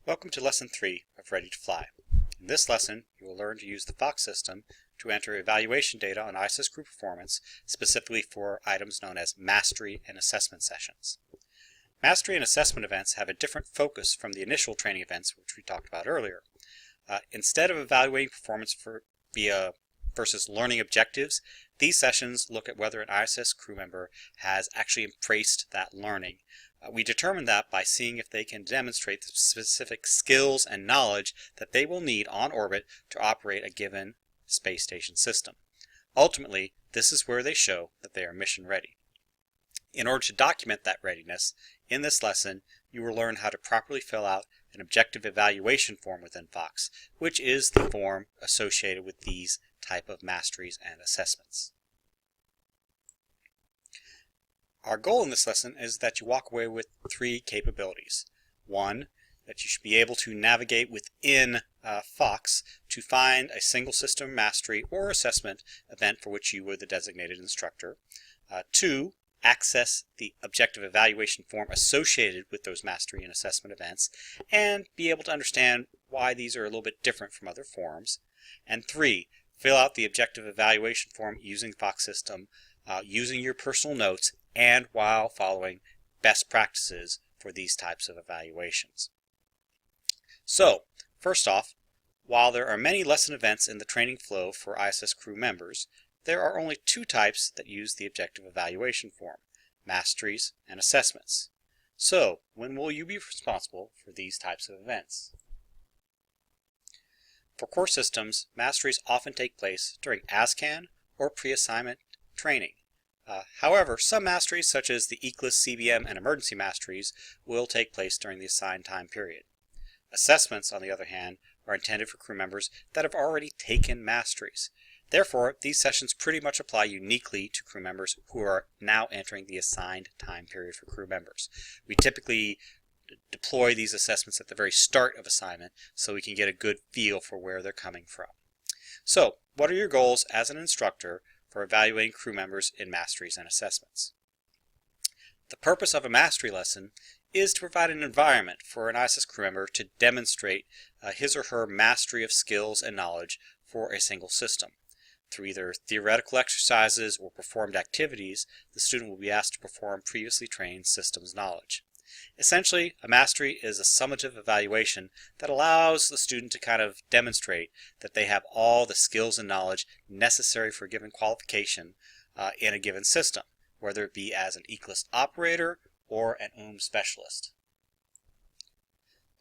Welcome to Lesson 3 of Ready to Fly. In this lesson, you will learn to use the Fox system to enter evaluation data on ISS crew performance, specifically for items known as mastery and assessment sessions. Mastery and assessment events have a different focus from the initial training events, which we talked about earlier. Instead of evaluating performance versus learning objectives, these sessions look at whether an ISS crew member has actually embraced that learning. We determine that by seeing if they can demonstrate the specific skills and knowledge that they will need on orbit to operate a given space station system. Ultimately, this is where they show that they are mission ready. In order to document that readiness, in this lesson, you will learn how to properly fill out an objective evaluation form within Fox, which is the form associated with these type of masteries and assessments. Our goal in this lesson is that you walk away with 3 capabilities. 1, that you should be able to navigate within Fox to find a single system mastery or assessment event for which you were the designated instructor. 2, access the objective evaluation form associated with those mastery and assessment events and be able to understand why these are a little bit different from other forms. And 3, fill out the objective evaluation form using Fox system, using your personal notes, and while following best practices for these types of evaluations. So, first off, while there are many lesson events in the training flow for ISS crew members, there are only 2 types that use the objective evaluation form: masteries and assessments. So, when will you be responsible for these types of events? For core systems, masteries often take place during ASCAN or pre-assignment training. However, some masteries, such as the ECLIS, CBM, and emergency masteries, will take place during the assigned time period. Assessments, on the other hand, are intended for crew members that have already taken masteries. Therefore, these sessions pretty much apply uniquely to crew members who are now entering the assigned time period for crew members. We typically deploy these assessments at the very start of assignment so we can get a good feel for where they're coming from. So, what are your goals as an instructor for evaluating crew members in masteries and assessments? The purpose of a mastery lesson is to provide an environment for an ISS crew member to demonstrate his or her mastery of skills and knowledge for a single system. Through either theoretical exercises or performed activities, the student will be asked to perform previously trained systems knowledge. Essentially, a mastery is a summative evaluation that allows the student to kind of demonstrate that they have all the skills and knowledge necessary for a given qualification in a given system, whether it be as an ECLIS operator or an specialist.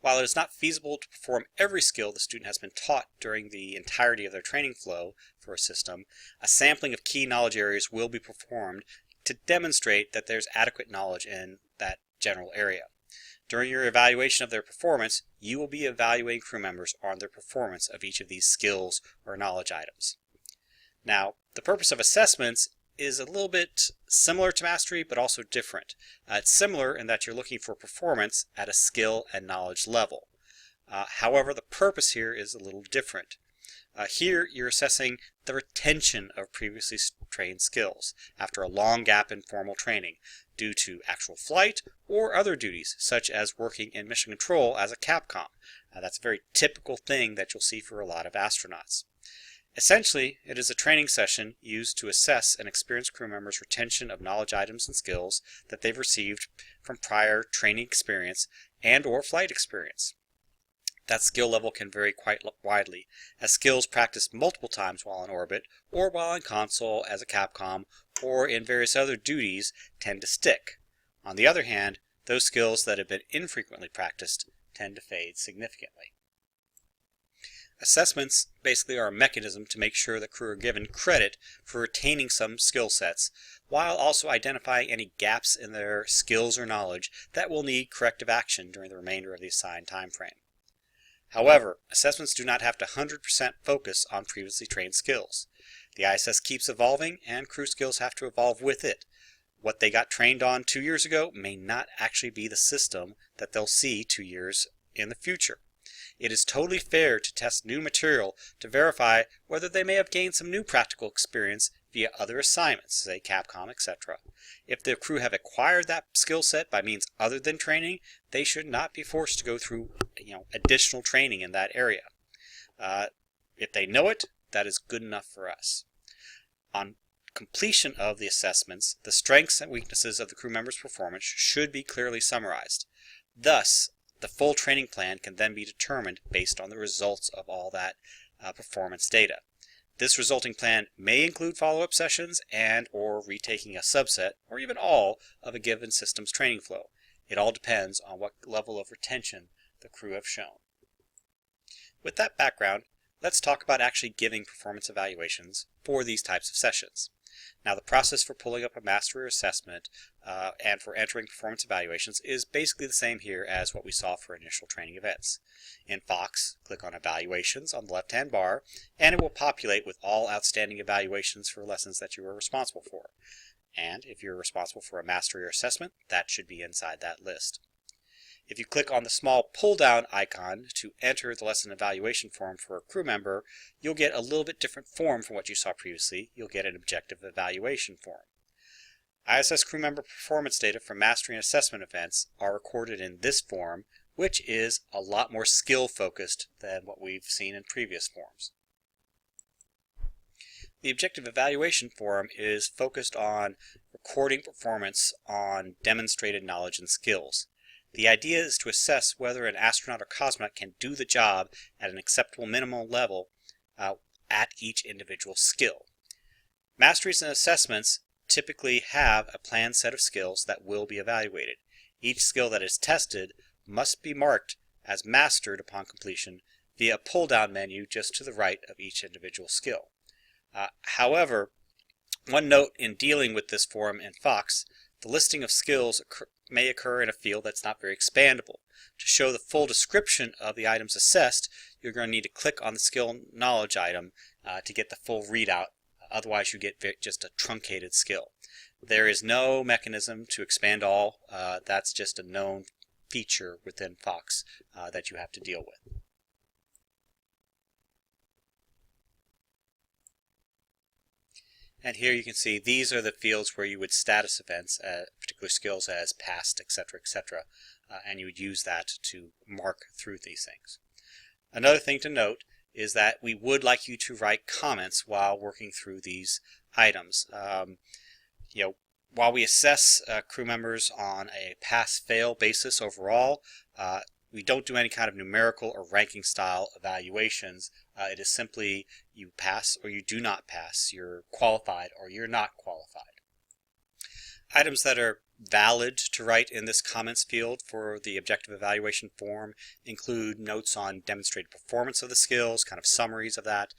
While it is not feasible to perform every skill the student has been taught during the entirety of their training flow for a system, a sampling of key knowledge areas will be performed to demonstrate that there's adequate knowledge in that general area. During your evaluation of their performance, you will be evaluating crew members on their performance of each of these skills or knowledge items. Now, the purpose of assessments is a little bit similar to mastery, but also different. It's similar in that you're looking for performance at a skill and knowledge level. However, the purpose here is a little different. Here, you're assessing the retention of previously trained skills after a long gap in formal training due to actual flight or other duties, such as working in mission control as a Capcom. That's a very typical thing that you'll see for a lot of astronauts. Essentially, it is a training session used to assess an experienced crew member's retention of knowledge items and skills that they've received from prior training experience and or flight experience. That skill level can vary quite widely, as skills practiced multiple times while in orbit, or while in console as a Capcom, or in various other duties tend to stick. On the other hand, those skills that have been infrequently practiced tend to fade significantly. Assessments basically are a mechanism to make sure the crew are given credit for retaining some skill sets, while also identifying any gaps in their skills or knowledge that will need corrective action during the remainder of the assigned time frame. However, assessments do not have to 100% focus on previously trained skills. The ISS keeps evolving, and crew skills have to evolve with it. What they got trained on 2 years ago may not actually be the system that they'll see 2 years in the future. It is totally fair to test new material to verify whether they may have gained some new practical experience via other assignments, say Capcom, etc. If the crew have acquired that skill set by means other than training, they should not be forced to go through additional training in that area. If they know it, that is good enough for us. On completion of the assessments, the strengths and weaknesses of the crew member's performance should be clearly summarized. Thus, the full training plan can then be determined based on the results of all that performance data. This resulting plan may include follow-up sessions and or retaking a subset or even all of a given system's training flow. It all depends on what level of retention the crew have shown. With that background, let's talk about actually giving performance evaluations for these types of sessions. Now, the process for pulling up a mastery assessment and for entering performance evaluations is basically the same here as what we saw for initial training events. In Fox, click on Evaluations on the left-hand bar, and it will populate with all outstanding evaluations for lessons that you are responsible for. And if you're responsible for a mastery or assessment, that should be inside that list. If you click on the small pull-down icon to enter the lesson evaluation form for a crew member, you'll get a little bit different form from what you saw previously. You'll get an objective evaluation form. ISS crew member performance data from mastery and assessment events are recorded in this form, which is a lot more skill-focused than what we've seen in previous forms. The objective evaluation form is focused on recording performance on demonstrated knowledge and skills. The idea is to assess whether an astronaut or cosmonaut can do the job at an acceptable minimal level at each individual skill. Masteries and assessments typically have a planned set of skills that will be evaluated. Each skill that is tested must be marked as mastered upon completion via a pull-down menu just to the right of each individual skill. However, one note in dealing with this form in Fox, the listing of skills may occur in a field that's not very expandable. To show the full description of the items assessed, you're going to need to click on the skill knowledge item to get the full readout. Otherwise, you get just a truncated skill. There is no mechanism to expand all. That's just a known feature within Fox that you have to deal with. And here you can see these are the fields where you would status events, particular skills as passed, etc., etc., and you would use that to mark through these things. Another thing to note is that we would like you to write comments while working through these items. While we assess crew members on a pass-fail basis overall, we don't do any kind of numerical or ranking style evaluations. It is simply you pass or you do not pass, you're qualified or you're not qualified. Items that are valid to write in this comments field for the objective evaluation form include notes on demonstrated performance of the skills, kind of summaries of that,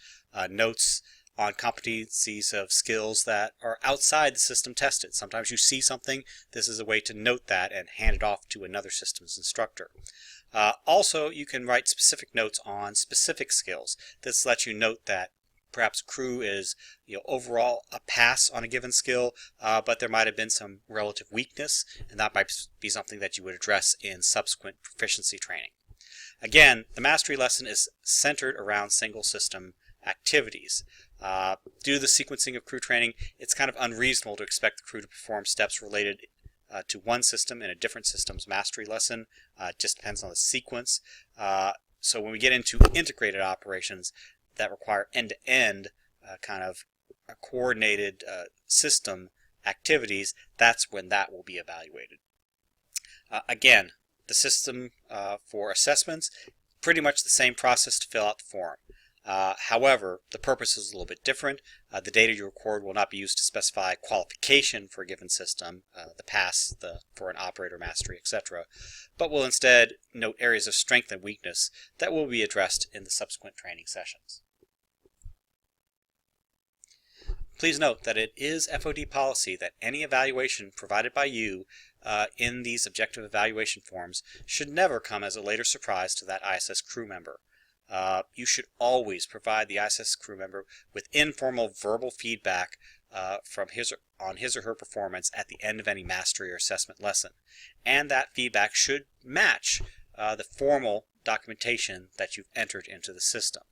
notes on competencies of skills that are outside the system tested. Sometimes you see something, this is a way to note that and hand it off to another systems instructor. Also, you can write specific notes on specific skills. This lets you note that perhaps crew is overall a pass on a given skill, but there might have been some relative weakness, and that might be something that you would address in subsequent proficiency training. Again, the mastery lesson is centered around single system activities. Due to the sequencing of crew training, it's kind of unreasonable to expect the crew to perform steps related to one system in a different system's mastery lesson. It just depends on the sequence. So when we get into integrated operations that require end-to-end kind of coordinated system activities, that's when that will be evaluated. Again, the system for assessments, pretty much the same process to fill out the form. However, the purpose is a little bit different. The data you record will not be used to specify qualification for a given system, the pass for an operator mastery, etc., but will instead note areas of strength and weakness that will be addressed in the subsequent training sessions. Please note that it is FOD policy that any evaluation provided by you in these objective evaluation forms should never come as a later surprise to that ISS crew member. You should always provide the ISS crew member with informal verbal feedback on his or her performance at the end of any mastery or assessment lesson. And that feedback should match the formal documentation that you've entered into the system.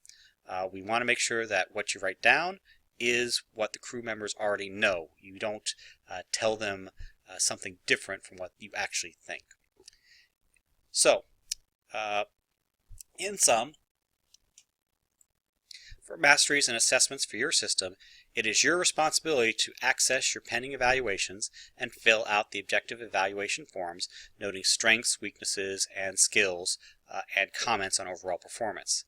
We want to make sure that what you write down is what the crew members already know. You don't tell them something different from what you actually think. So, in sum, for masteries and assessments for your system, it is your responsibility to access your pending evaluations and fill out the objective evaluation forms, noting strengths, weaknesses, and skills, and comments on overall performance.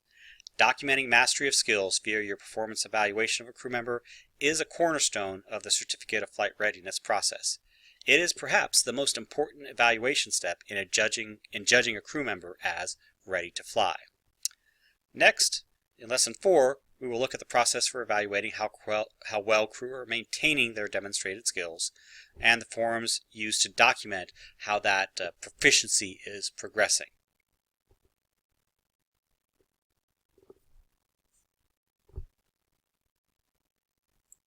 Documenting mastery of skills via your performance evaluation of a crew member is a cornerstone of the Certificate of Flight Readiness process. It is perhaps the most important evaluation step in judging a crew member as ready to fly. Next, in Lesson 4, we will look at the process for evaluating how well crew are maintaining their demonstrated skills and the forms used to document how that proficiency is progressing.